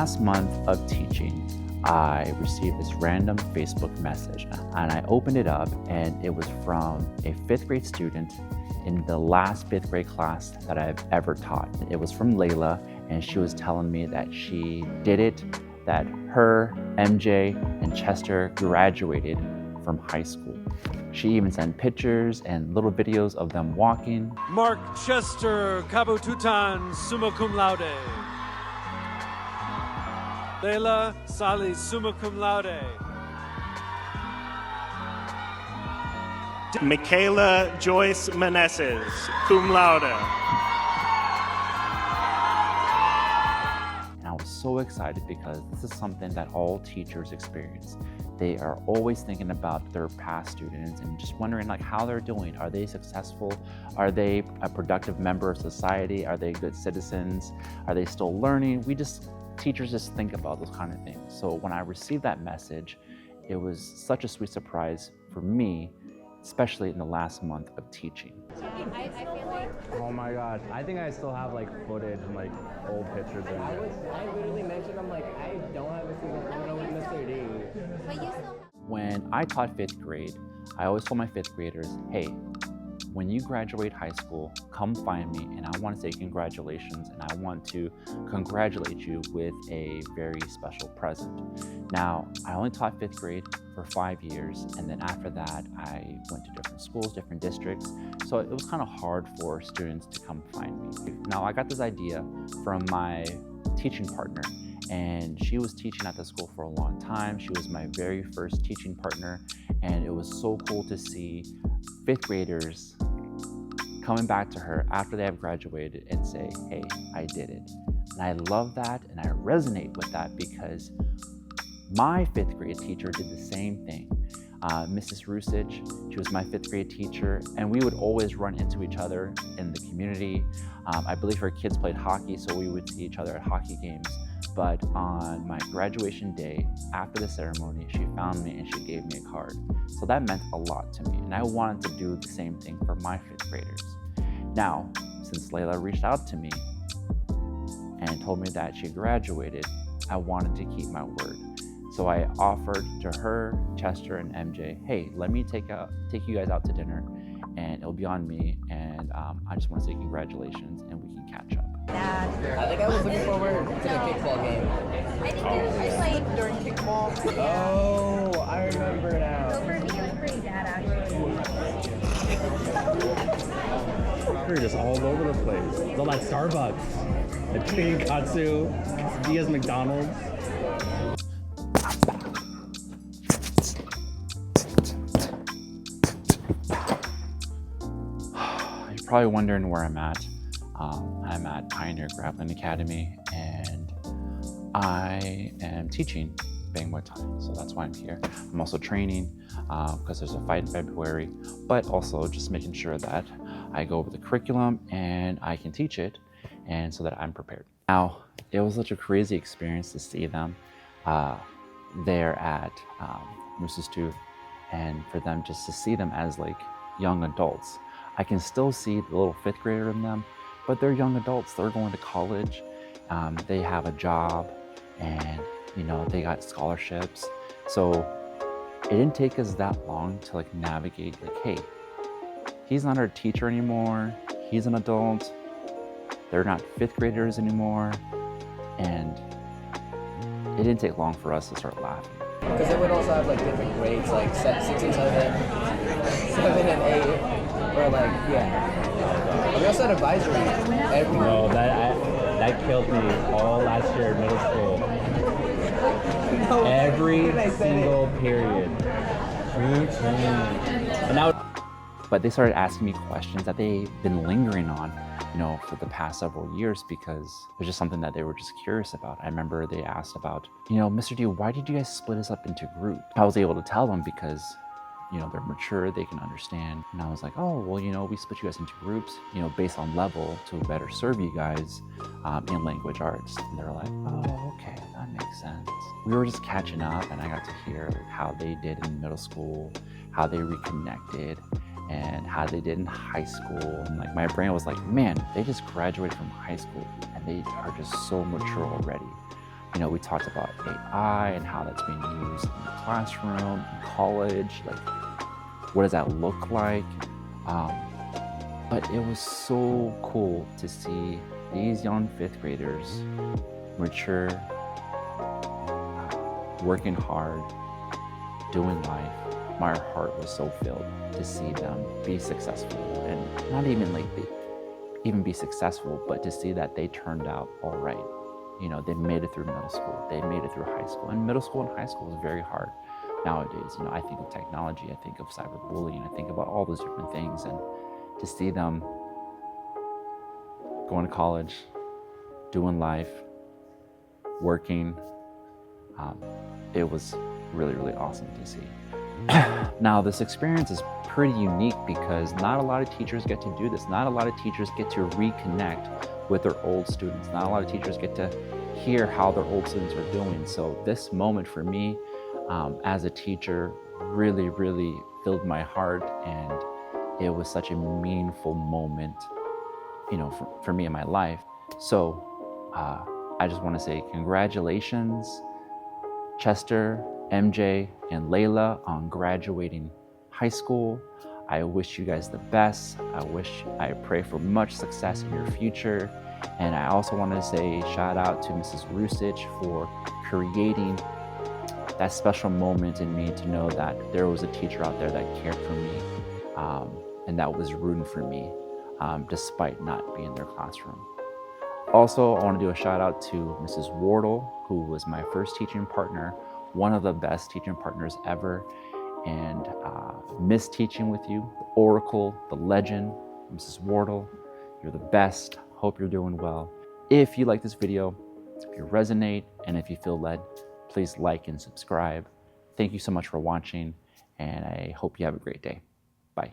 last month of teaching, I received this random Facebook message, and I opened it up, and it was from a 5th grade student in the last 5th grade class that I've ever taught. It was from Layla, and she was telling me that she did it, that her, MJ, and Chester graduated from high school. She even sent pictures and little videos of them walking. Mark Chester, Kabututan, summa cum laude. Layla Sali, summa cum laude. Michaela Joyce Meneses, cum laude. And I was so excited because this is something that all teachers experience. They are always thinking about their past students and just wondering like how they're doing. Are they successful? Are they a productive member of society? Are they good citizens? Are they still learning? Teachers just think about those kind of things. So when I received that message, it was such a sweet surprise for me, especially in the last month of teaching. Oh my God, I think I still have like footage and like old pictures. I literally mentioned, I'm like, I don't have a single photo with Mr. D. But you still have... When I taught 5th grade, I always told my 5th graders, hey, when you graduate high school, come find me and I want to say congratulations and I want to congratulate you with a very special present. Now, I only taught 5th grade for 5 years, and then after that, I went to different schools, different districts, so it was kind of hard for students to come find me. Now, I got this idea from my teaching partner, and she was teaching at the school for a long time. She was my very first teaching partner, and it was so cool to see 5th graders coming back to her after they have graduated and say, hey, I did it. And I love that, and I resonate with that because my 5th grade teacher did the same thing. Mrs. Rusich, she was my 5th grade teacher, and we would always run into each other in the community. I believe her kids played hockey, so we would see each other at hockey games. But on my graduation day, after the ceremony, she found me and she gave me a card. So that meant a lot to me, and I wanted to do the same thing for my 5th graders. Now, since Layla reached out to me and told me that she graduated, I wanted to keep my word. So I offered to her, Chester, and MJ, hey, let me take you guys out to dinner, and it'll be on me, and I just want to say congratulations, and we can catch up. I think I was looking forward to the kickball game. I think I played during kickball. Oh, I remember now. So for me, it was pretty bad, actually. We're just all over the place. It's all like Starbucks, at Katsu, Diaz McDonald's. You're probably wondering where I'm at. I'm at Pioneer Grappling Academy, and I am teaching Bang Muay Thai, so that's why I'm here. I'm also training because there's a fight in February, but also just making sure that I go over the curriculum and I can teach it, and so that I'm prepared. Now, it was such a crazy experience to see them there at Moose's Tooth, and for them just to see them as like young adults. I can still see the little 5th grader in them, but they're young adults. They're going to college. They have a job, and they got scholarships. So it didn't take us that long to like navigate like, hey, he's not our teacher anymore. He's an adult. They're not 5th graders anymore. And it didn't take long for us to start laughing. Because they would also have like different grades, like 6 and 7, 7 and 8. Or like, yeah. We also had advisory. No, that killed me all last year in middle school. No, Every single period. And now, but they started asking me questions that they've been lingering on, for the past several years, because it was just something that they were just curious about. I remember they asked about, Mr. D, why did you guys split us up into groups? I was able to tell them because they're mature, they can understand. And I was like, oh, well, we split you guys into groups, based on level to better serve you guys in language arts. And they're like, oh, okay, that makes sense. We were just catching up, and I got to hear how they did in middle school, how they reconnected, and how they did in high school. And like my brain was like, man, they just graduated from high school and they are just so mature already. You know, we talked about AI and how that's being used in the classroom, in college, like what does that look like? But it was so cool to see these young fifth graders mature, working hard, doing life. My heart was so filled to see them be successful, and not even like even be successful, but to see that they turned out all right. You know, they made it through middle school, they made it through high school, and middle school and high school is very hard nowadays. You know, I think of technology, I think of cyberbullying, I think about all those different things, and to see them going to college, doing life, working, it was really, really awesome to see. Now, this experience is pretty unique because not a lot of teachers get to do this. Not a lot of teachers get to reconnect with their old students. Not a lot of teachers get to hear how their old students are doing. So this moment for me as a teacher really, really filled my heart, and it was such a meaningful moment, you know, for me in my life. So I just want to say congratulations, Chester, MJ, and Layla, on graduating high school. I wish you guys the best. I pray for much success in your future. And I also want to say shout out to Mrs. Rusich for creating that special moment in me to know that there was a teacher out there that cared for me and that was rooting for me despite not being in their classroom. Also, I want to do a shout out to Mrs. Wardle, who was my first teaching partner, one of the best teaching partners ever, and miss teaching with you. The Oracle, the legend, Mrs. Wardle, you're the best. Hope you're doing well. If you like this video, if you resonate, and if you feel led, please like and subscribe. Thank you so much for watching, and I hope you have a great day. Bye.